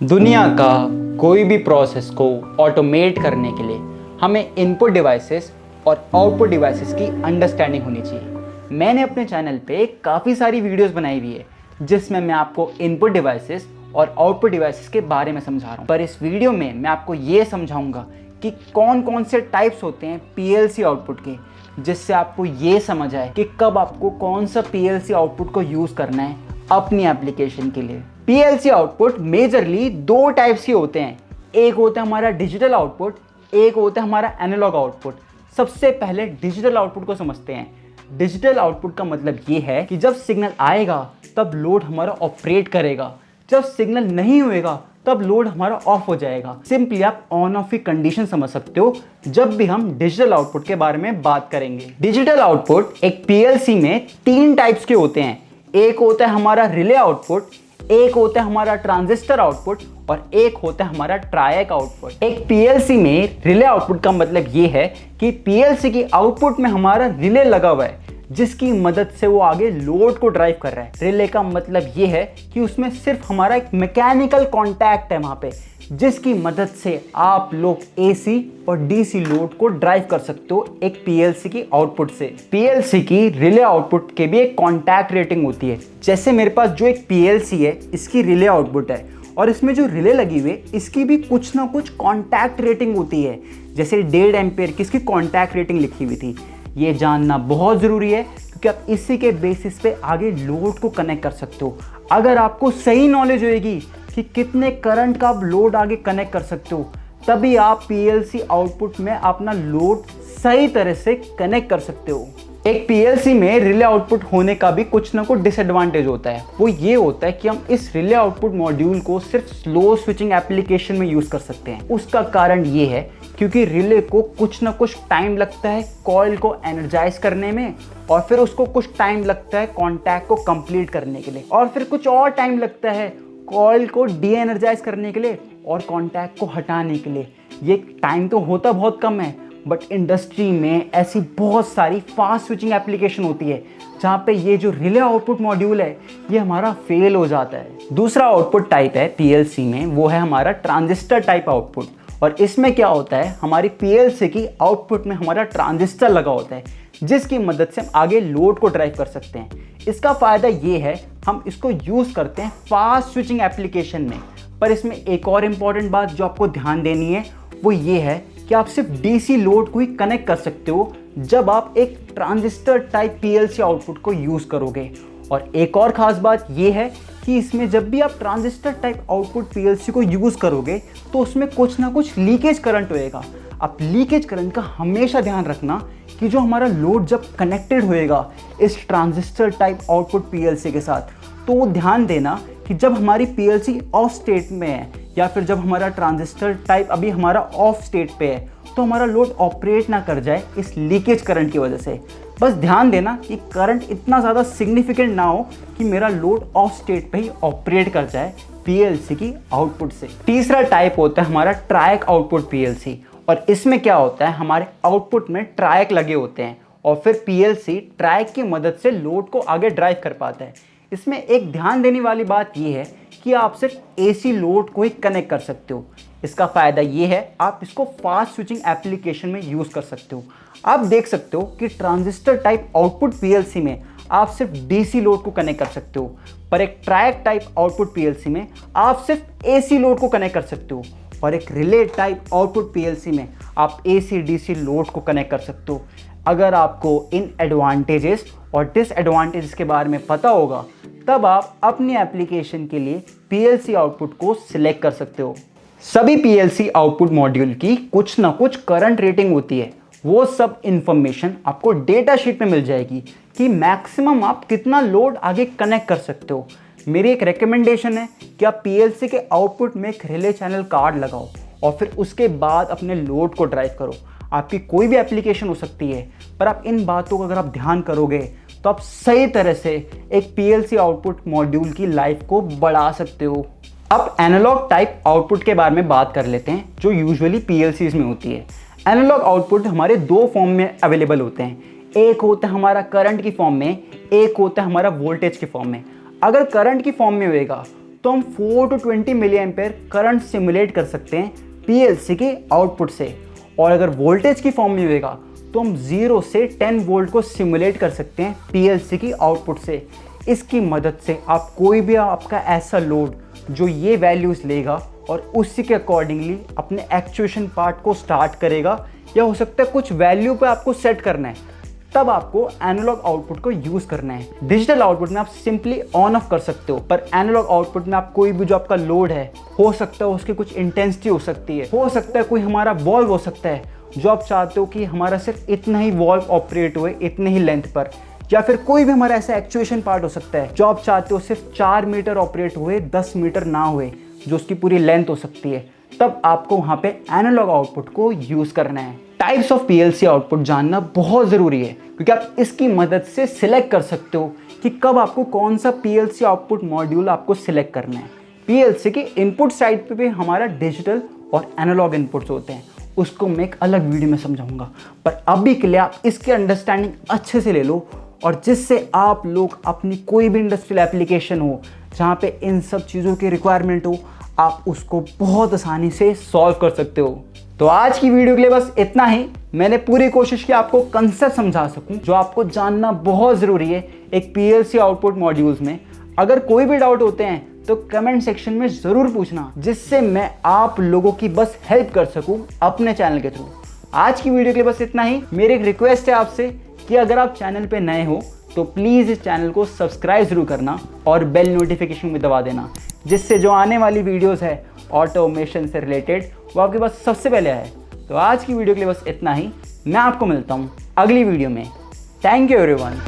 दुनिया का कोई भी प्रोसेस को ऑटोमेट करने के लिए हमें इनपुट डिवाइसेस और आउटपुट डिवाइसेस की अंडरस्टैंडिंग होनी चाहिए। मैंने अपने चैनल पे काफ़ी सारी वीडियोस बनाई हुई है जिसमें मैं आपको इनपुट डिवाइसेस और आउटपुट डिवाइसेस के बारे में समझा रहा हूँ। पर इस वीडियो में मैं आपको ये समझाऊंगा कि कौन कौन से टाइप्स होते हैं पीएलसी आउटपुट के, जिससे आपको ये समझ आए कि कब आपको कौन सा पीएलसी आउटपुट को यूज़ करना है अपनी एप्लीकेशन के लिए। पीएलसी आउटपुट मेजरली दो टाइप्स के होते हैं। एक होता है हमारा डिजिटल आउटपुट, एक होता है हमारा एनालॉग आउटपुट। सबसे पहले डिजिटल आउटपुट को समझते हैं। डिजिटल आउटपुट का मतलब ये है कि जब सिग्नल आएगा तब लोड हमारा ऑपरेट करेगा, जब सिग्नल नहीं होएगा तब लोड हमारा ऑफ हो जाएगा। सिंपली आप ऑन ऑफ की कंडीशन समझ सकते हो जब भी हम डिजिटल आउटपुट के बारे में बात करेंगे। डिजिटल आउटपुट एक पीएलसी में तीन टाइप्स के होते हैं। एक होता है हमारा रिले आउटपुट, एक होता है हमारा ट्रांजिस्टर आउटपुट और एक होता है हमारा ट्रायक आउटपुट। एक पीएलसी में रिले आउटपुट का मतलब ये है कि पीएलसी की आउटपुट में हमारा रिले लगा हुआ है जिसकी मदद से वो आगे लोड को ड्राइव कर रहा है। रिले का मतलब ये है कि उसमें सिर्फ हमारा एक मैकेनिकल कॉन्टैक्ट है वहां पे, जिसकी मदद से आप लोग एसी और डीसी लोड को ड्राइव कर सकते हो एक पीएलसी की आउटपुट से। पीएलसी की रिले आउटपुट के भी एक कॉन्टैक्ट रेटिंग होती है। जैसे मेरे पास जो एक पीएलसी है इसकी रिले आउटपुट है और इसमें जो रिले लगी हुई है इसकी भी कुछ ना कुछ कॉन्टैक्ट रेटिंग होती है। जैसे 1.5 एम्पेयर की इसकी कॉन्टैक्ट रेटिंग लिखी हुई थी। ये जानना बहुत ज़रूरी है क्योंकि आप इसी के बेसिस पे आगे लोड को कनेक्ट कर सकते हो। अगर आपको सही नॉलेज होएगी कि कितने करंट का आप लोड आगे कनेक्ट कर सकते हो, तभी आप पीएलसी आउटपुट में अपना लोड सही तरह से कनेक्ट कर सकते हो। एक पीएलसी में रिले आउटपुट होने का भी कुछ ना कुछ डिसएडवांटेज होता है। वो ये होता है कि हम इस रिले आउटपुट मॉड्यूल को सिर्फ स्लो स्विचिंग एप्लीकेशन में यूज़ कर सकते हैं। उसका कारण ये है क्योंकि रिले को कुछ ना कुछ टाइम लगता है कॉइल को एनर्जाइज करने में, और फिर उसको कुछ टाइम लगता है कॉन्टैक्ट को कंप्लीट करने के लिए, और फिर कुछ और टाइम लगता है कॉइल को डी एनर्जाइज करने के लिए और कॉन्टैक्ट को हटाने के लिए। ये टाइम तो होता बहुत कम है, बट इंडस्ट्री में ऐसी बहुत सारी फास्ट स्विचिंग एप्लीकेशन होती है जहाँ पे ये जो रिले आउटपुट मॉड्यूल है ये हमारा फेल हो जाता है। दूसरा आउटपुट टाइप है पीएलसी में, वो है हमारा ट्रांजिस्टर टाइप आउटपुट। और इसमें क्या होता है, हमारी पीएलसी की आउटपुट में हमारा ट्रांजिस्टर लगा होता है जिसकी मदद से हम आगे लोड को ड्राइव कर सकते हैं। इसका फ़ायदा ये है हम इसको यूज़ करते हैं फास्ट स्विचिंग एप्लीकेशन में। पर इसमें एक और इम्पॉर्टेंट बात जो आपको ध्यान देनी है वो ये है कि आप सिर्फ डीसी लोड को ही कनेक्ट कर सकते हो जब आप एक ट्रांजिस्टर टाइप पीएलसी आउटपुट को यूज़ करोगे। और एक और ख़ास बात ये है कि इसमें जब भी आप ट्रांजिस्टर टाइप आउटपुट पीएलसी को यूज़ करोगे तो उसमें कुछ ना कुछ लीकेज करंट होएगा। आप लीकेज करंट का हमेशा ध्यान रखना कि जो हमारा लोड जब कनेक्टेड होएगा इस ट्रांजिस्टर टाइप आउटपुट पीएलसी के साथ, तो ध्यान देना कि जब हमारी पीएलसी ऑफ स्टेट में है या फिर जब हमारा ट्रांजिस्टर टाइप अभी हमारा ऑफ स्टेट पे है तो हमारा लोड ऑपरेट ना कर जाए इस लीकेज करंट की वजह से। बस ध्यान देना कि करंट इतना ज़्यादा सिग्निफिकेंट ना हो कि मेरा लोड ऑफ स्टेट पे ही ऑपरेट कर जाए पीएलसी की आउटपुट से। तीसरा टाइप होता है हमारा ट्रायक आउटपुट पीएलसी। और इसमें क्या होता है, हमारे आउटपुट में ट्रायक लगे होते हैं और फिर पीएलसी ट्रायक की मदद से लोड को आगे ड्राइव कर पाता है। इसमें एक ध्यान देने वाली बात यह है कि आप सिर्फ एसी लोड को ही कनेक्ट कर सकते हो। इसका फ़ायदा ये है आप इसको फास्ट स्विचिंग एप्लीकेशन में यूज़ कर सकते हो। आप देख सकते हो कि ट्रांजिस्टर टाइप आउटपुट पीएलसी में आप सिर्फ डीसी लोड को कनेक्ट कर सकते हो, पर एक ट्रायक टाइप आउटपुट पीएलसी में आप सिर्फ एसी लोड को कनेक्ट कर सकते हो, और एक रिले टाइप आउटपुट पीएलसी में आप एसी डीसी लोड को कनेक्ट कर सकते हो। अगर आपको इन एडवांटेजेस और डिसएडवांटेजेस के बारे में पता होगा तब आप अपनी एप्लीकेशन के लिए पीएलसी आउटपुट को सिलेक्ट कर सकते हो। सभी पीएलसी आउटपुट मॉड्यूल की कुछ ना कुछ करंट रेटिंग होती है। वो सब इंफॉर्मेशन आपको डेटा शीट में मिल जाएगी कि मैक्सिमम आप कितना लोड आगे कनेक्ट कर सकते हो। मेरी एक रिकमेंडेशन है कि आप पीएलसी के आउटपुट में एक रिले चैनल कार्ड लगाओ और फिर उसके बाद अपने लोड को ड्राइव करो। आपकी कोई भी एप्लीकेशन हो सकती है, पर आप इन बातों का अगर आप ध्यान करोगे तो आप सही तरह से एक पीएलसी आउटपुट मॉड्यूल की लाइफ को बढ़ा सकते हो। अब एनालॉग टाइप आउटपुट के बारे में बात कर लेते हैं जो यूजुअली पीएलसीज में होती है। एनालॉग आउटपुट हमारे दो फॉर्म में अवेलेबल होते हैं। एक होता है हमारा करंट की फॉर्म में, एक होता है हमारा वोल्टेज की फॉर्म में। अगर करंट की फॉर्म में होएगा तो हम 4 to 20 milli ampere current simulate कर सकते हैं पीएलसी के आउटपुट से। और अगर वोल्टेज की फॉर्म में होगा तो हम 0 से 10 वोल्ट को सिमुलेट कर सकते हैं पीएलसी की आउटपुट से। इसकी मदद से आप कोई भी आपका ऐसा लोड जो ये वैल्यूज़ लेगा और उसी के अकॉर्डिंगली अपने एक्चुएशन पार्ट को स्टार्ट करेगा, या हो सकता है कुछ वैल्यू पे आपको सेट करना है, तब आपको एनालॉग आउटपुट को यूज़ करना है। डिजिटल आउटपुट में आप सिंपली ऑन ऑफ कर सकते हो, पर एनालॉग आउटपुट में आप कोई भी जो आपका लोड है, हो सकता है उसकी कुछ इंटेंसिटी हो सकती है, हो सकता है कोई हमारा वॉल्व हो सकता है जो आप चाहते हो कि हमारा सिर्फ इतना ही वॉल्व ऑपरेट हुए इतने ही लेंथ पर, या फिर कोई भी हमारा ऐसा एक्चुएशन पार्ट हो सकता है जो आप चाहते हो सिर्फ 4 मीटर ऑपरेट हुए 10 मीटर ना हुए, जो उसकी पूरी लेंथ हो सकती है, तब आपको वहाँ पे एनालॉग आउटपुट को यूज़ करना है। टाइप्स ऑफ पीएलसी आउटपुट जानना बहुत ज़रूरी है, क्योंकि आप इसकी मदद से सिलेक्ट कर सकते हो कि कब आपको कौन सा पीएलसी आउटपुट मॉड्यूल आपको सिलेक्ट करना है। पीएलसी के इनपुट साइड पे भी हमारा डिजिटल और एनालॉग इनपुट्स होते हैं, उसको मैं एक अलग वीडियो में समझाऊंगा, पर अभी के लिए आप इसकी अंडरस्टैंडिंग अच्छे से ले लो, और जिससे आप लोग अपनी कोई भी इंडस्ट्रियल एप्लीकेशन हो जहाँ पे इन सब चीज़ों की रिक्वायरमेंट हो, आप उसको बहुत आसानी से सॉल्व कर सकते हो। तो आज की वीडियो के लिए बस इतना ही। मैंने पूरी कोशिश की आपको कंसेप्ट समझा सकूं जो आपको जानना बहुत ज़रूरी है एक पीएलसी आउटपुट मॉड्यूल्स में। अगर कोई भी डाउट होते हैं तो कमेंट सेक्शन में ज़रूर पूछना, जिससे मैं आप लोगों की बस हेल्प कर सकूं अपने चैनल के थ्रू। आज की वीडियो के लिए बस इतना ही। मेरी एक रिक्वेस्ट है आपसे कि अगर आप चैनल पे नए हो तो प्लीज़ इस चैनल को सब्सक्राइब ज़रूर करना और बेल नोटिफिकेशन में दबा देना, जिससे जो आने वाली वीडियोस है ऑटोमेशन से रिलेटेड वो आपके पास सबसे पहले आए। तो आज की वीडियो के लिए बस इतना ही। मैं आपको मिलता हूँ अगली वीडियो में। Thank you everyone.